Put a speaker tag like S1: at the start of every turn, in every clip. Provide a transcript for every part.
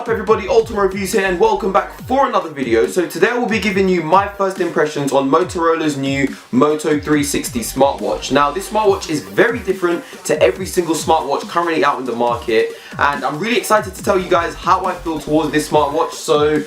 S1: up everybody, Ultimate Reviews here and welcome back for another video. So today I will be giving you my first impressions on Motorola's new Moto 360 smartwatch. Now this smartwatch is very different to every single smartwatch currently out in the market, and I'm really excited to tell you guys how I feel towards this smartwatch, so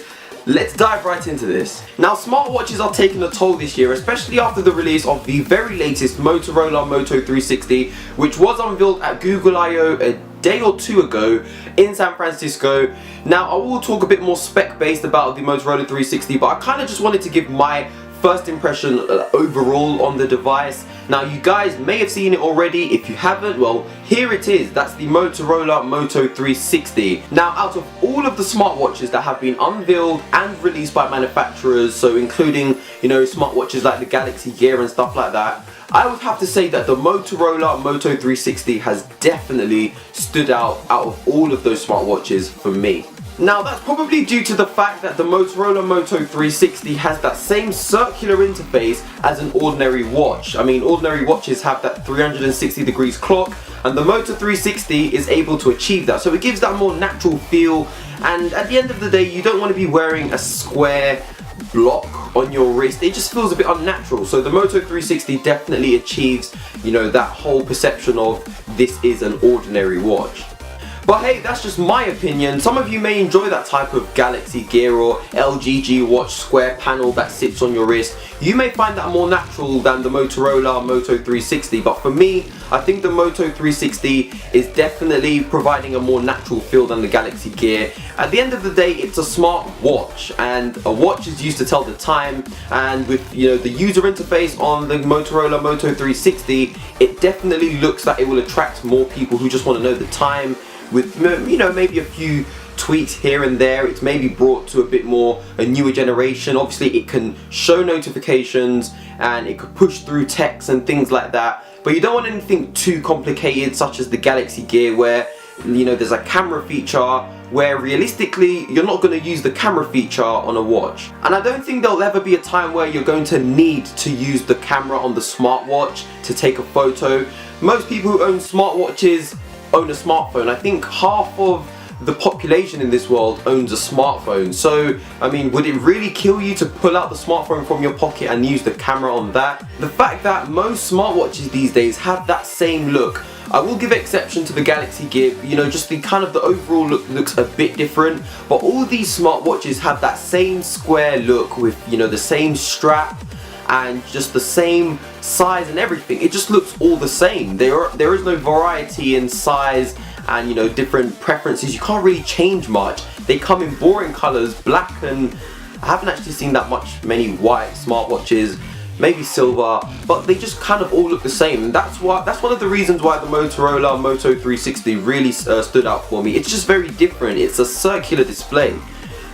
S1: let's dive right into this. Now smartwatches are taking a toll this year, especially after the release of the very latest Motorola Moto 360, which was unveiled at Google I/O a day or two ago in San Francisco. Now I will talk a bit more spec based about the Motorola 360, but I kind of just wanted to give my first impression overall on the device. Now you guys may have seen it already. If you haven't, well, here it is. That's the Motorola Moto 360. Now out of all of the smartwatches that have been unveiled and released by manufacturers, so including, you know, smartwatches like the Galaxy Gear and stuff like that, I would have to say that the Motorola Moto 360 has definitely stood out of all of those smartwatches for me. Now that's probably due to the fact that the Motorola Moto 360 has that same circular interface as an ordinary watch. I mean, ordinary watches have that 360 degrees clock, and the Moto 360 is able to achieve that. So it gives that more natural feel, and at the end of the day, you don't want to be wearing a square block on your wrist. It just feels a bit unnatural. So the Moto 360 definitely achieves, you know, that whole perception of this is an ordinary watch. But hey, that's just my opinion. Some of you may enjoy that type of Galaxy Gear or LG watch square panel that sits on your wrist. You may find that more natural than the Motorola Moto 360, but for me, I think the Moto 360 is definitely providing a more natural feel than the Galaxy Gear. At the end of the day, it's a smart watch, and a watch is used to tell the time, and with, you know, the user interface on the Motorola Moto 360, it definitely looks like it will attract more people who just want to know the time. With, you know, maybe a few tweaks here and there. It's maybe brought to a bit more a newer generation. Obviously it can show notifications and it could push through text and things like that, but you don't want anything too complicated such as the Galaxy Gear, where, you know, there's a camera feature where realistically you're not going to use the camera feature on a watch. And I don't think there'll ever be a time where you're going to need to use the camera on the smartwatch to take a photo. Most people who own smartwatches own a smartphone. I think half of the population in this world owns a smartphone. So, I mean, would it really kill you to pull out the smartphone from your pocket and use the camera on that? The fact that most smartwatches these days have that same look, I will give exception to the Galaxy Gear, you know, just the kind of the overall look looks a bit different, but all these smartwatches have that same square look with, you know, the same strap and just the same size and everything. It just looks all the same. There is no variety in size and, you know, different preferences. You can't really change much. They come in boring colors, black, and I haven't actually seen that many white smartwatches, maybe silver, but they just kind of all look the same. And that's one of the reasons why the Motorola Moto 360 really stood out for me. It's just very different. It's a circular display,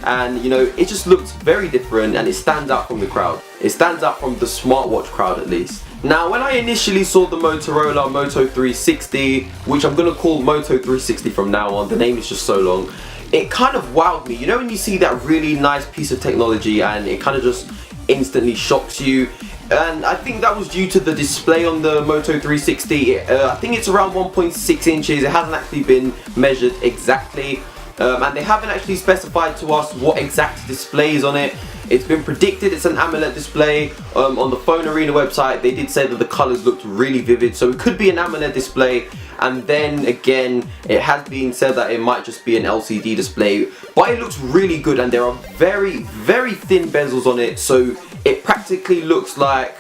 S1: and, you know, it just looks very different and it stands out from the crowd. It stands out from the smartwatch crowd at least. Now when I initially saw the Motorola Moto 360, which I'm going to call Moto 360 from now on, the name is just so long, it kind of wowed me. You know when you see that really nice piece of technology and it kind of just instantly shocks you? And I think that was due to the display on the Moto 360. I think it's around 1.6 inches. It hasn't actually been measured exactly. And they haven't actually specified to us what exact display is on it. It's been predicted it's an AMOLED display. On the Phone Arena website they did say that the colors looked really vivid, so it could be an AMOLED display. And then again, it has been said that it might just be an LCD display, but it looks really good, and there are very, very thin bezels on it, so it practically looks like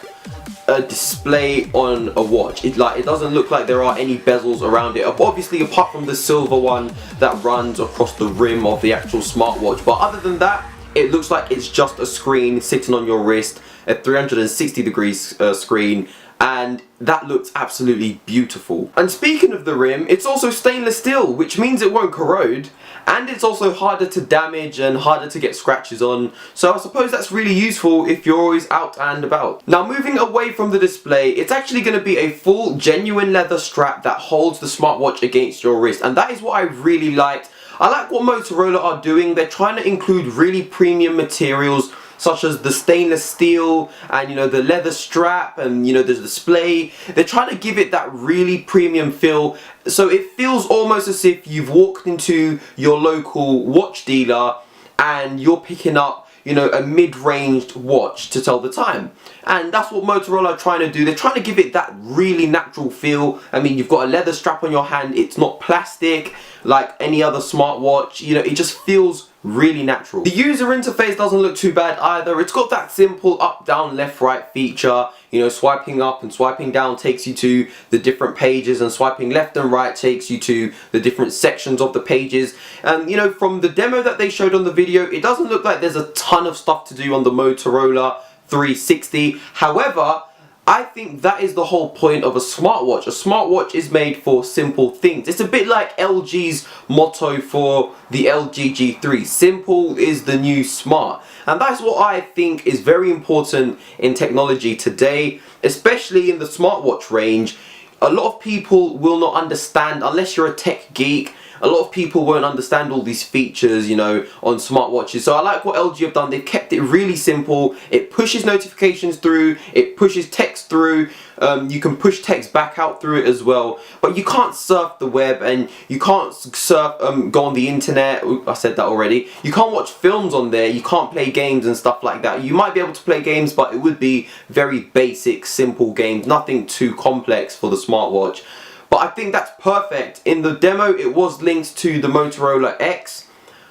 S1: a display on a watch. It doesn't look like there are any bezels around it, obviously apart from the silver one that runs across the rim of the actual smartwatch. But other than that, it looks like it's just a screen sitting on your wrist, a 360 degrees screen, and that looks absolutely beautiful. And speaking of the rim, it's also stainless steel, which means it won't corrode, and it's also harder to damage and harder to get scratches on, so I suppose that's really useful if you're always out and about. Now moving away from the display, it's actually going to be a full genuine leather strap that holds the smartwatch against your wrist, and that is what I really liked. I like what Motorola are doing. They're trying to include really premium materials such as the stainless steel and, you know, the leather strap and, you know, the display. They're trying to give it that really premium feel, so it feels almost as if you've walked into your local watch dealer and you're picking up, you know, a mid-ranged watch to tell the time. And that's what Motorola are trying to do. They're trying to give it that really natural feel. I mean, you've got a leather strap on your hand. It's not plastic like any other smartwatch. You know, it just feels really natural. The user interface doesn't look too bad either. It's got that simple up, down, left, right feature. You know, swiping up and swiping down takes you to the different pages, and swiping left and right takes you to the different sections of the pages. And, you know, from the demo that they showed on the video, it doesn't look like there's a ton of stuff to do on the Motorola 360. However, I think that is the whole point of a smartwatch. A smartwatch is made for simple things. It's a bit like LG's motto for the LG G3. Simple is the new smart. And that's what I think is very important in technology today, especially in the smartwatch range. A lot of people will not understand, unless you're a tech geek, a lot of people won't understand all these features, you know, on smartwatches. So I like what LG have done. They've kept it really simple. It pushes notifications through, it pushes text through. You can push text back out through it as well. But you can't surf the web, and you can't surf, go on the internet. Ooh, I said that already. You can't watch films on there. You can't play games and stuff like that. You might be able to play games, but it would be very basic, simple games. Nothing too complex for the smartwatch. But I think that's perfect. In the demo, it was linked to the Motorola X.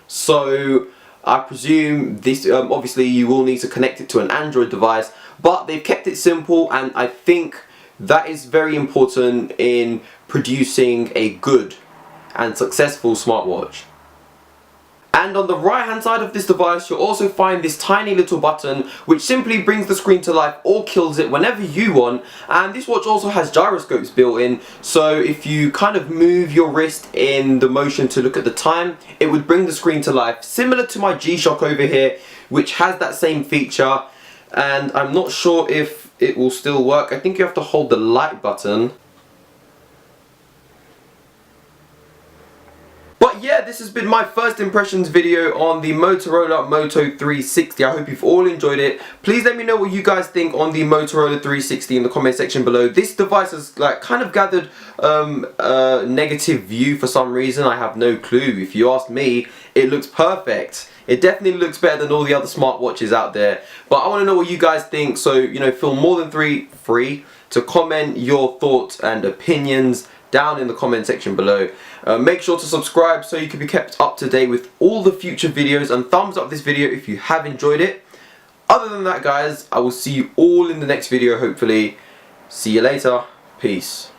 S1: So I presume this, obviously you will need to connect it to an Android device. But they've kept it simple, and I think that is very important in producing a good and successful smartwatch. And on the right hand side of this device, you'll also find this tiny little button which simply brings the screen to life or kills it whenever you want. And this watch also has gyroscopes built in, so if you kind of move your wrist in the motion to look at the time, it would bring the screen to life, similar to my G-Shock over here, which has that same feature. And I'm not sure if it will still work. I think you have to hold the light button. But yeah, this has been my first impressions video on the Motorola Moto 360. I hope you've all enjoyed it. Please let me know what you guys think on the Motorola 360 in the comment section below. This device has like kind of gathered a negative view for some reason. I have no clue. If you ask me, it looks perfect. It definitely looks better than all the other smartwatches out there. But I want to know what you guys think. So, you know, feel more than free to comment your thoughts and opinions down in the comment section below. Make sure to subscribe so you can be kept up to date with all the future videos, and thumbs up this video if you have enjoyed it. Other than that, guys, I will see you all in the next video, hopefully. See you later. Peace.